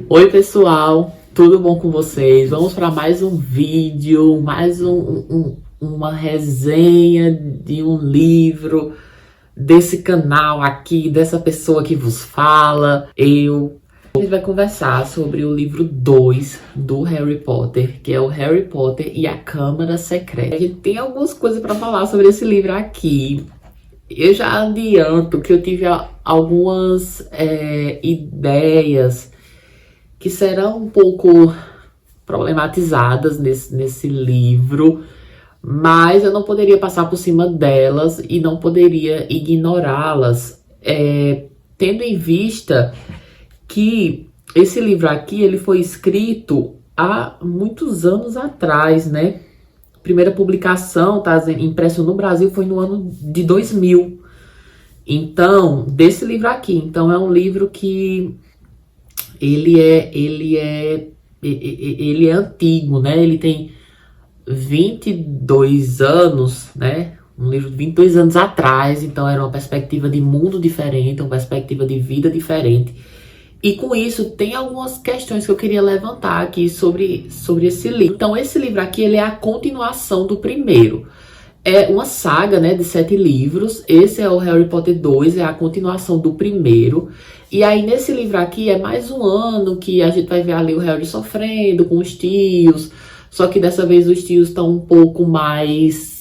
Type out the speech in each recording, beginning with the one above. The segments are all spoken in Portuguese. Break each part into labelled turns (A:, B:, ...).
A: Oi pessoal, tudo bom com vocês? Vamos para mais um vídeo, uma resenha de um livro desse canal aqui, dessa pessoa que vos fala, eu. A gente vai conversar sobre o livro 2 do Harry Potter, que é o Harry Potter e a Câmara Secreta. A gente tem algumas coisas para falar sobre esse livro aqui. Eu já adianto que eu tive algumas ideias que serão um pouco problematizadas nesse livro, mas eu não poderia passar por cima delas e não poderia ignorá-las, tendo em vista que esse livro aqui ele foi escrito há muitos anos atrás, né? A primeira publicação, tá impresso no Brasil, foi no ano de 2000. Então, desse livro aqui. Então, é um livro que ele é antigo, né? Ele tem 22 anos, né? Um livro de 22 anos atrás, então era uma perspectiva de mundo diferente, uma perspectiva de vida diferente. E com isso, tem algumas questões que eu queria levantar aqui sobre esse livro. Então, esse livro aqui, ele é a continuação do primeiro. É uma saga, né, de 7 livros. Esse é o Harry Potter 2, é a continuação do primeiro. E aí, nesse livro aqui, é mais um ano que a gente vai ver ali o Harry sofrendo com os tios. Só que dessa vez os tios estão um pouco mais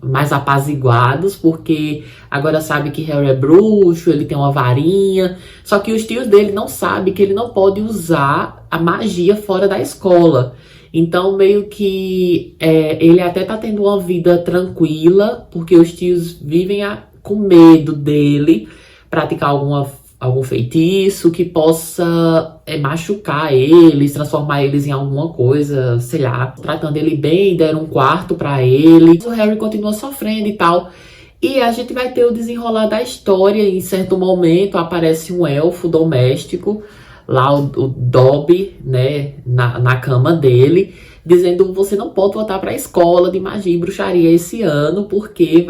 A: mais apaziguados, porque agora sabe que Harry é bruxo, ele tem uma varinha. Só que os tios dele não sabem que ele não pode usar a magia fora da escola. Então, meio que ele até tá tendo uma vida tranquila, porque os tios vivem com medo dele praticar algum feitiço que possa machucar eles, transformar eles em alguma coisa, sei lá. Tratando ele bem, deram um quarto pra ele. O Harry continua sofrendo e tal. E a gente vai ter o desenrolar da história. Em certo momento aparece um elfo doméstico, lá o Dobby, né, na cama dele, dizendo: você não pode voltar para a escola de magia e bruxaria esse ano, porque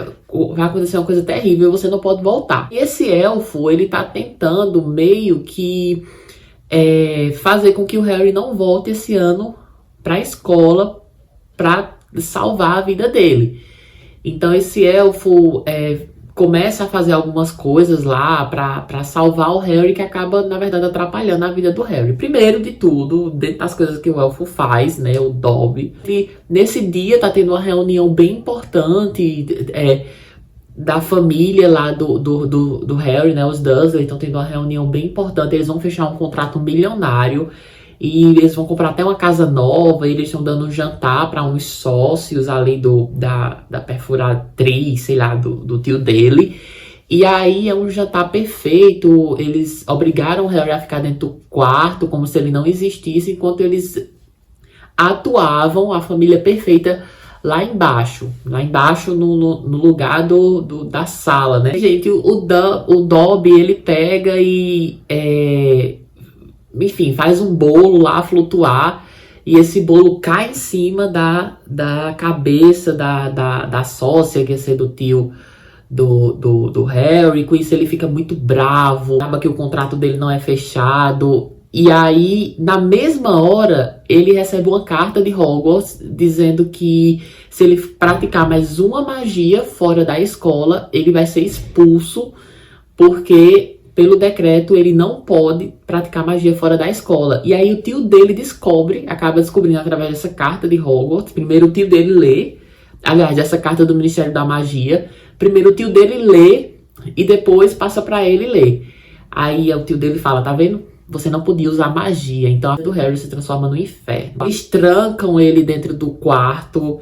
A: vai acontecer uma coisa terrível e você não pode voltar. E esse elfo, ele tá tentando meio que fazer com que o Harry não volte esse ano para a escola para salvar a vida dele. Então esse elfo começa a fazer algumas coisas lá pra salvar o Harry, que acaba, na verdade, atrapalhando a vida do Harry. Primeiro de tudo, dentro das coisas que o elfo faz, né, o Dobby, e nesse dia tá tendo uma reunião bem importante da família lá do Harry, né, os Dursley estão tendo uma reunião bem importante. Eles vão fechar um contrato milionário e eles vão comprar até uma casa nova. E eles estão dando um jantar para uns sócios ali da perfuratriz, sei lá, do tio dele. E aí é um jantar perfeito. Eles obrigaram o Harry a ficar dentro do quarto, como se ele não existisse, enquanto eles atuavam a família perfeita lá embaixo no lugar da sala, né? Gente, o Dobby, ele pega e enfim, faz um bolo lá flutuar, e esse bolo cai em cima da cabeça da sócia, que ia ser do tio do Harry. Com isso ele fica muito bravo, acaba que o contrato dele não é fechado. E aí, na mesma hora, ele recebe uma carta de Hogwarts dizendo que se ele praticar mais uma magia fora da escola, ele vai ser expulso, porque pelo decreto, ele não pode praticar magia fora da escola. E aí o tio dele acaba descobrindo através dessa carta de Hogwarts. Primeiro o tio dele lê, aliás, essa carta do Ministério da Magia. Primeiro o tio dele lê e depois passa pra ele ler. Aí o tio dele fala: tá vendo? Você não podia usar magia. Então a vida do Harry se transforma no inferno. Eles trancam ele dentro do quarto,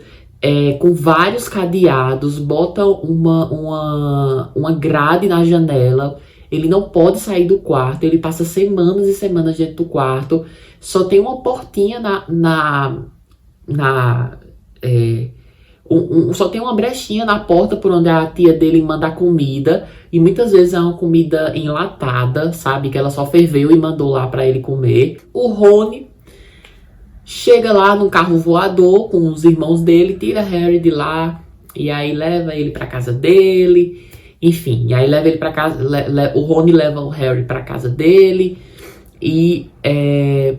A: com vários cadeados, botam uma grade na janela. Ele não pode sair do quarto, ele passa semanas e semanas dentro do quarto. Só tem uma portinha só tem uma brechinha na porta por onde a tia dele manda a comida. E muitas vezes é uma comida enlatada, sabe? Que ela só ferveu e mandou lá pra ele comer. O Rony chega lá num carro voador com os irmãos dele, tira Harry de lá e aí leva ele pra casa dele. Enfim, e aí leva ele pra casa, o Rony leva o Harry pra casa dele. E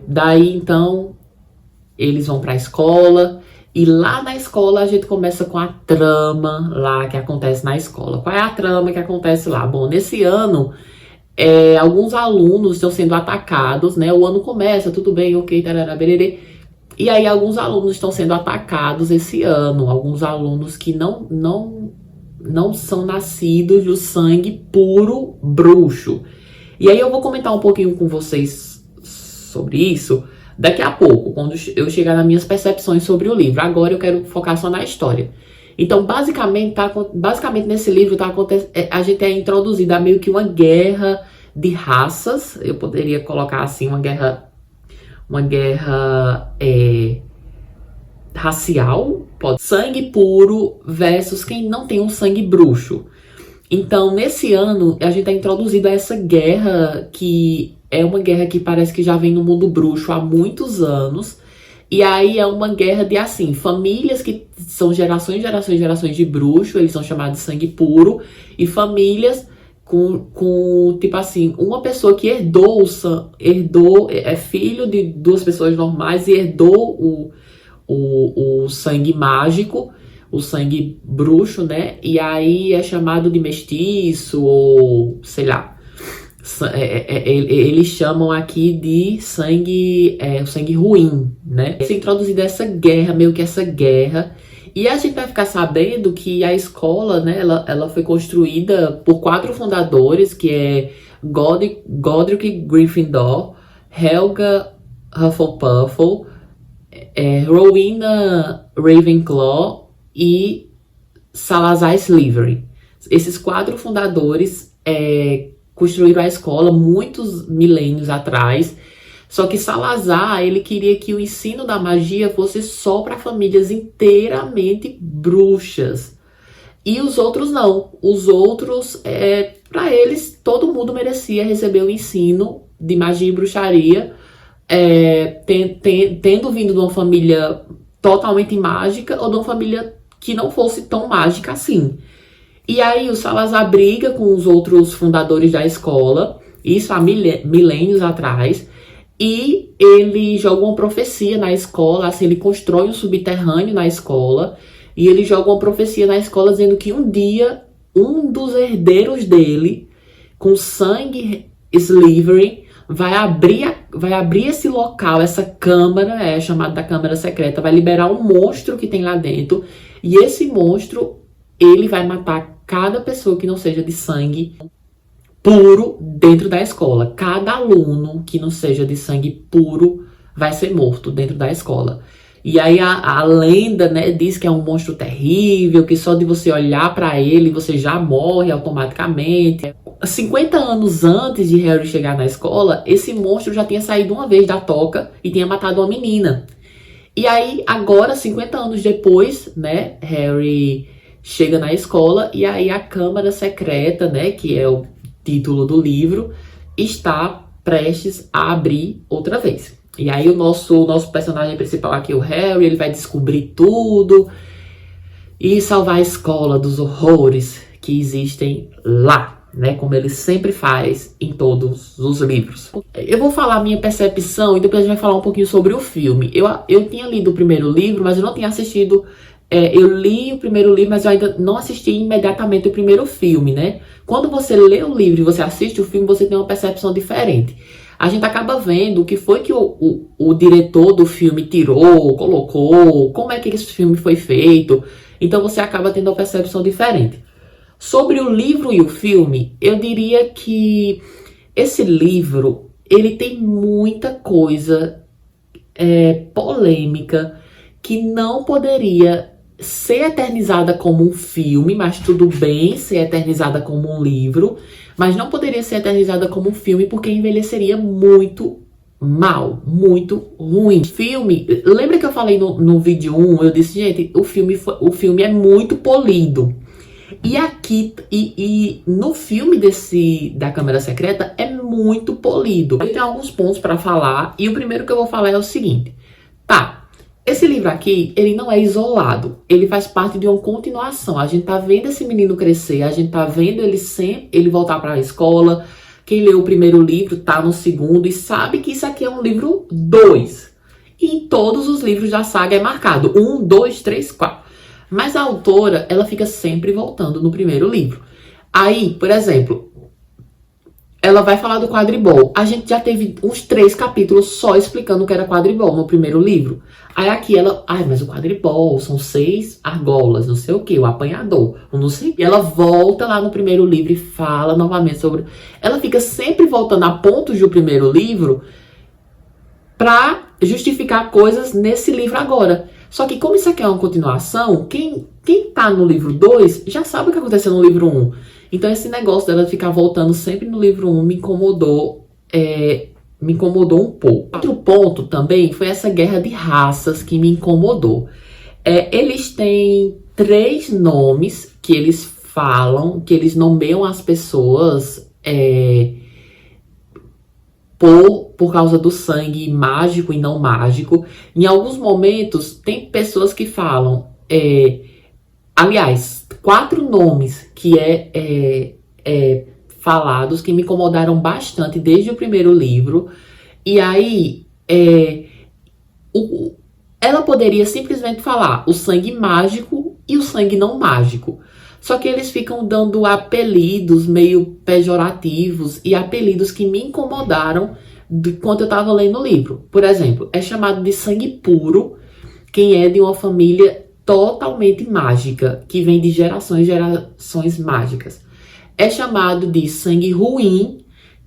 A: daí então eles vão pra escola. E lá na escola a gente começa com a trama lá que acontece na escola. Qual é a trama que acontece lá? Bom, nesse ano, alguns alunos estão sendo atacados, né? O ano começa, tudo bem, ok, tarará, bererê. E aí alguns alunos estão sendo atacados esse ano. Alguns alunos que não são nascidos do sangue puro bruxo. E aí eu vou comentar um pouquinho com vocês sobre isso daqui a pouco, quando eu chegar nas minhas percepções sobre o livro. Agora eu quero focar só na história. Então, basicamente nesse livro a gente é introduzido a meio que uma guerra de raças. Eu poderia colocar assim, uma guerra racial. Sangue puro versus quem não tem um sangue bruxo. Então, nesse ano, a gente é introduzido a essa guerra, que é uma guerra que parece que já vem no mundo bruxo há muitos anos. E aí é uma guerra de, assim, famílias que são gerações de bruxo, eles são chamados de sangue puro. E famílias com tipo assim, uma pessoa que herdou, é filho de duas pessoas normais e herdou o sangue mágico, o sangue bruxo, né? E aí é chamado de mestiço, ou sei lá. Eles chamam aqui de sangue, o sangue ruim, né? Se introduzida essa guerra, meio que essa guerra. E a gente vai ficar sabendo que a escola, né, ela foi construída por 4 fundadores, que é Godric Gryffindor, Helga Hufflepuff, Rowena Ravenclaw e Salazar Slytherin. Esses 4 fundadores construíram a escola muitos milênios atrás. Só que Salazar, ele queria que o ensino da magia fosse só para famílias inteiramente bruxas. E os outros não. Os outros, para eles, todo mundo merecia receber o ensino de magia e bruxaria, tendo vindo de uma família totalmente mágica ou de uma família que não fosse tão mágica assim. E aí o Salazar briga com os outros fundadores da escola, isso há milênios atrás, e ele joga uma profecia na escola, assim, ele constrói um subterrâneo na escola, e ele joga uma profecia na escola dizendo que um dia, um dos herdeiros dele, com sangue Slytherin, vai abrir esse local, essa câmara, chamada da Câmara Secreta, vai liberar um monstro que tem lá dentro, e esse monstro, ele vai matar cada pessoa que não seja de sangue puro dentro da escola. Cada aluno que não seja de sangue puro vai ser morto dentro da escola. E aí a lenda, né, diz que é um monstro terrível, que só de você olhar para ele você já morre automaticamente. 50 anos antes de Harry chegar na escola, esse monstro já tinha saído uma vez da toca e tinha matado uma menina. E aí agora, 50 anos depois, né, Harry chega na escola e aí a Câmara Secreta, né, que é o título do livro, está prestes a abrir outra vez. E aí o nosso personagem principal aqui, o Harry, ele vai descobrir tudo e salvar a escola dos horrores que existem lá, né, como ele sempre faz em todos os livros. Eu vou falar a minha percepção e depois a gente vai falar um pouquinho sobre o filme. Eu tinha lido o primeiro livro, mas eu não tinha assistido. Eu li o primeiro livro, mas eu ainda não assisti imediatamente o primeiro filme, né? Quando você lê o livro e você assiste o filme, você tem uma percepção diferente. A gente acaba vendo o que foi que o diretor do filme tirou, colocou, como é que esse filme foi feito. Então você acaba tendo uma percepção diferente. Sobre o livro e o filme, eu diria que esse livro, ele tem muita coisa polêmica que não poderia ser eternizada como um filme, mas tudo bem ser eternizada como um livro, mas não poderia ser eternizada como um filme porque envelheceria muito mal, muito ruim. Filme, lembra que eu falei no vídeo 1, eu disse, gente, o filme é muito polido. E aqui, no filme da Câmara Secreta é muito polido. Eu tenho alguns pontos para falar e o primeiro que eu vou falar é o seguinte. Esse livro aqui, ele não é isolado, ele faz parte de uma continuação. A gente tá vendo esse menino crescer, a gente tá vendo ele voltar para a escola, quem leu o primeiro livro tá no segundo e sabe que isso aqui é um livro 2. E em todos os livros da saga é marcado 1, 2, 3, 4. Mas a autora, ela fica sempre voltando no primeiro livro. Aí, por exemplo, ela vai falar do quadribol. A gente já teve uns 3 capítulos só explicando o que era quadribol no primeiro livro. Aí aqui ela, mas o quadribol são 6 argolas, não sei o que, o apanhador, o não sei o que. Ela volta lá no primeiro livro e fala novamente sobre... Ela fica sempre voltando a pontos do primeiro livro pra justificar coisas nesse livro agora. Só que como isso aqui é uma continuação, quem tá no livro 2 já sabe o que aconteceu no livro 1. Então esse negócio dela ficar voltando sempre no livro 1 me incomodou um pouco. Outro ponto também foi essa guerra de raças que me incomodou. Eles têm 3 nomes que eles falam, que eles nomeiam as pessoas por causa do sangue mágico e não mágico. Em alguns momentos, tem pessoas que falam... aliás, 4 nomes que falados que me incomodaram bastante desde o primeiro livro. E aí, ela poderia simplesmente falar o sangue mágico e o sangue não mágico. Só que eles ficam dando apelidos meio pejorativos e apelidos que me incomodaram quando eu estava lendo o livro. Por exemplo, é chamado de sangue puro quem é de uma família totalmente mágica, que vem de gerações e gerações mágicas. É chamado de sangue ruim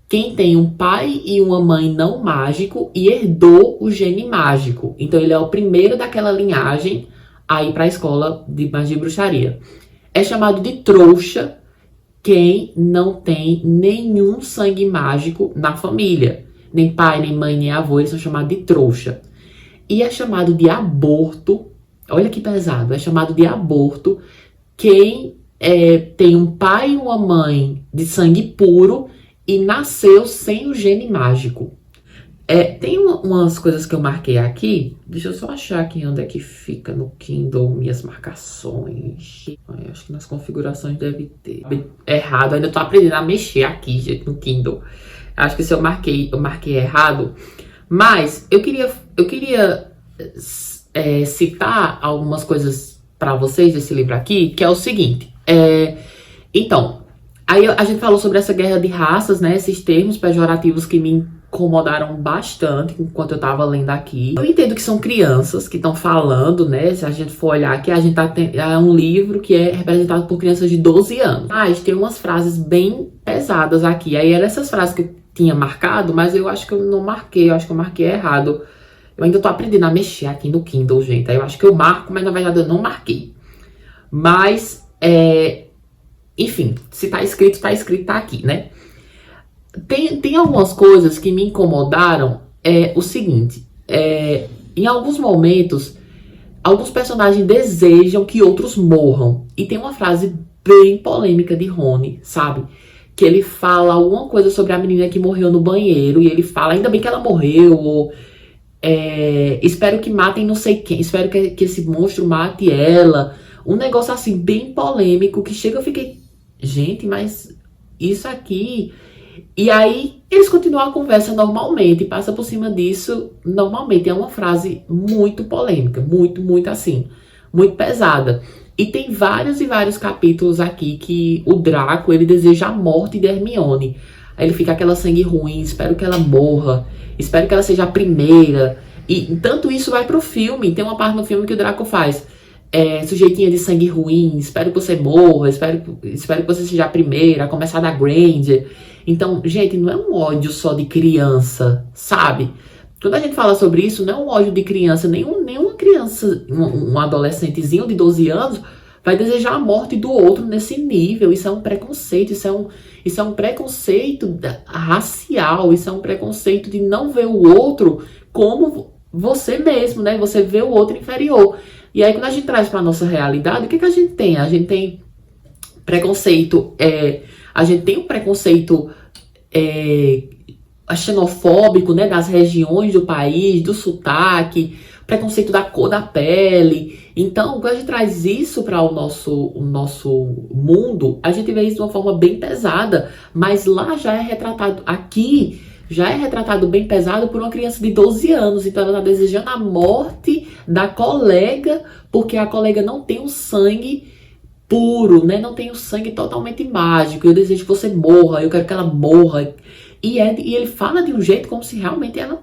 A: quem tem um pai e uma mãe não mágico e herdou o gene mágico. Então ele é o primeiro daquela linhagem a ir para a escola de magia e bruxaria. É chamado de trouxa quem não tem nenhum sangue mágico na família. Nem pai, nem mãe, nem avô, eles são chamados de trouxa. E é chamado de aborto, olha que pesado, é chamado de aborto quem tem um pai e uma mãe de sangue puro e nasceu sem o gene mágico. Tem umas coisas que eu marquei aqui. Deixa eu só achar aqui onde é que fica no Kindle minhas marcações. Acho que nas configurações deve ter. Errado, ainda tô aprendendo a mexer aqui, gente, no Kindle. Acho que se eu marquei errado. Mas eu queria citar algumas coisas para vocês desse livro aqui, que é o seguinte. Então, aí a gente falou sobre essa guerra de raças, né? Esses termos pejorativos que me incomodaram bastante enquanto eu tava lendo aqui. Eu entendo que são crianças que estão falando, né? Se a gente for olhar aqui, a gente é um livro que é representado por crianças de 12 anos. Mas tem umas frases bem pesadas aqui. Aí eram essas frases que eu tinha marcado, mas eu acho que eu não marquei. Eu acho que eu marquei errado. Eu ainda tô aprendendo a mexer aqui no Kindle, gente. Aí eu acho que eu marco, mas na verdade eu não marquei. Mas, enfim, se tá escrito, tá aqui, né? Tem algumas coisas que me incomodaram. O seguinte, em alguns momentos, alguns personagens desejam que outros morram. E tem uma frase bem polêmica de Rony, sabe? Que ele fala alguma coisa sobre a menina que morreu no banheiro. E ele fala, ainda bem que ela morreu. Ou, espero que matem não sei quem. Espero que esse monstro mate ela. Um negócio assim, bem polêmico. Que chega, eu fiquei... Gente, mas isso aqui... E aí, eles continuam a conversa normalmente, passa por cima disso normalmente. É uma frase muito polêmica, muito assim, muito pesada. E tem vários e vários capítulos aqui que o Draco, ele deseja a morte de Hermione. Aí ele fica aquela sangue ruim, espero que ela morra, espero que ela seja a primeira. E tanto isso vai pro filme, tem uma parte no filme que o Draco faz... sujeitinha de sangue ruim, espero que você morra, espero que você seja a primeira a começar da Granger. Então, gente, não é um ódio só de criança, sabe? Quando a gente fala sobre isso, não é um ódio de criança, nenhuma criança, um adolescentezinho de 12 anos vai desejar a morte do outro nesse nível. Isso é um preconceito, isso é um preconceito racial, isso é um preconceito de não ver o outro como você mesmo, né? Você vê o outro inferior. E aí, quando a gente traz para nossa realidade, o que a gente tem? A gente tem preconceito, a gente tem um preconceito xenofóbico, né, das regiões do país, do sotaque, preconceito da cor da pele. Então, quando a gente traz isso para o nosso mundo, a gente vê isso de uma forma bem pesada, mas lá já é retratado, aqui já é retratado bem pesado por uma criança de 12 anos. Então ela está desejando a morte da colega, porque a colega não tem um sangue puro, né? Não tem o sangue totalmente mágico. Eu desejo que você morra, eu quero que ela morra. E ele fala de um jeito como se realmente ela...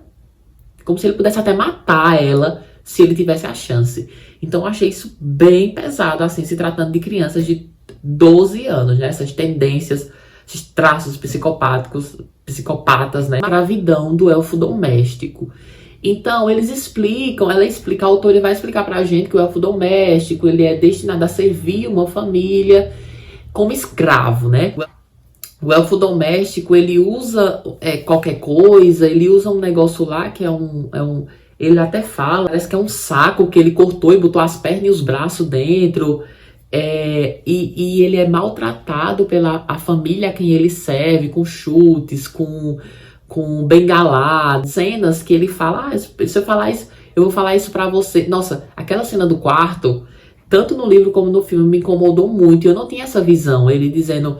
A: como se ele pudesse até matar ela, se ele tivesse a chance. Então eu achei isso bem pesado, assim, se tratando de crianças de 12 anos, né? Essas tendências, esses traços psicopatas, né? Gravidão do elfo doméstico. Então, ela explica, a autora vai explicar pra gente que o elfo doméstico, ele é destinado a servir uma família como escravo, né? O elfo doméstico, ele usa qualquer coisa, ele usa um negócio lá que ele até fala, parece que é um saco que ele cortou e botou as pernas e os braços dentro. E ele é maltratado pela a família a quem ele serve, com chutes, com bengaladas, cenas que ele fala, se eu falar isso, eu vou falar isso pra você. Nossa, aquela cena do quarto, tanto no livro como no filme, me incomodou muito. Eu não tinha essa visão, ele dizendo,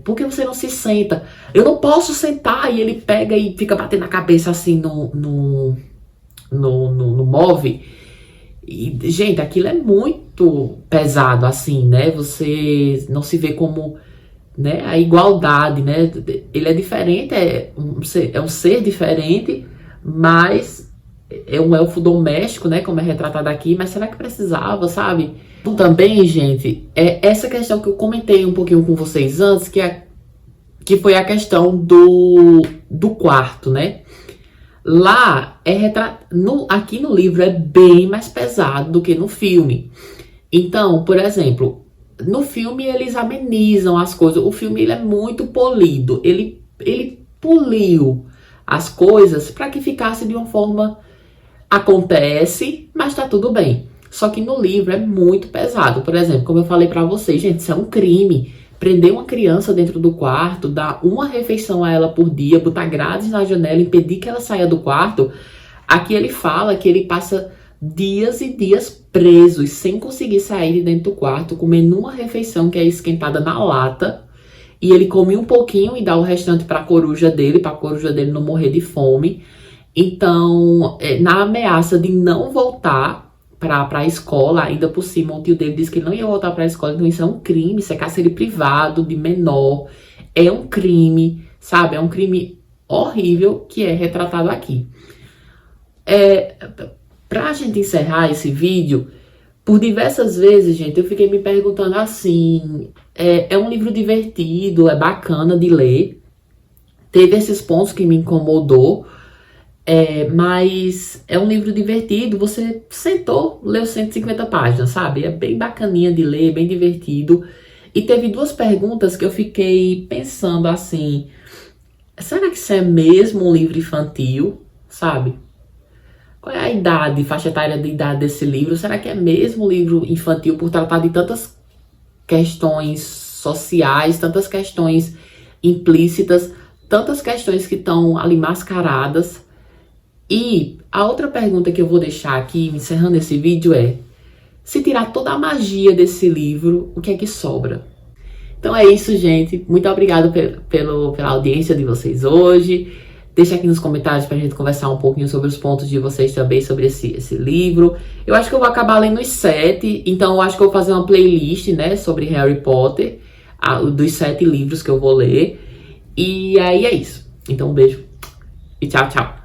A: por que você não se senta? Eu não posso sentar. E ele pega e fica batendo a cabeça assim no móvel. E, gente, aquilo é muito pesado, assim, né? Você não se vê como, né, a igualdade, né? Ele é diferente, é um ser diferente, mas é um elfo doméstico, né? Como é retratado aqui, mas será que precisava, sabe? Então, também, gente, essa questão que eu comentei um pouquinho com vocês antes, que foi a questão do quarto, né? Lá é retratado, aqui no livro é bem mais pesado do que no filme. Então, por exemplo, no filme eles amenizam as coisas. O filme ele é muito polido. Ele poliu as coisas para que ficasse de uma forma... Acontece, mas tá tudo bem. Só que no livro é muito pesado. Por exemplo, como eu falei pra vocês, gente, isso é um crime. Prender uma criança dentro do quarto, dar uma refeição a ela por dia, botar grades na janela, impedir que ela saia do quarto. Aqui ele fala que ele passa dias e dias presos, sem conseguir sair de dentro do quarto, comendo uma refeição que é esquentada na lata. E ele come um pouquinho e dá o restante pra coruja dele não morrer de fome. Então, na ameaça de não voltar para a escola, ainda por cima, o tio dele disse que ele não ia voltar para a escola, então isso é um crime, isso é cárcere privado de menor, é um crime, sabe? É um crime horrível que é retratado aqui. Pra gente encerrar esse vídeo, por diversas vezes, gente, eu fiquei me perguntando assim, é um livro divertido, é bacana de ler, teve esses pontos que me incomodou, mas é um livro divertido, você sentou, leu 150 páginas, sabe? É bem bacaninha de ler, bem divertido. E teve duas perguntas que eu fiquei pensando assim, será que isso é mesmo um livro infantil, sabe? Qual é a idade, faixa etária de idade desse livro? Será que é mesmo um livro infantil por tratar de tantas questões sociais, tantas questões implícitas, tantas questões que estão ali mascaradas? E a outra pergunta que eu vou deixar aqui, encerrando esse vídeo, se tirar toda a magia desse livro, o que é que sobra? Então é isso, gente. Muito obrigada pela audiência de vocês hoje. Deixa aqui nos comentários pra gente conversar um pouquinho sobre os pontos de vocês também sobre esse livro. Eu acho que eu vou acabar lendo os 7, então eu acho que eu vou fazer uma playlist, né, sobre Harry Potter, dos 7 livros que eu vou ler. E aí é isso. Então um beijo e tchau, tchau.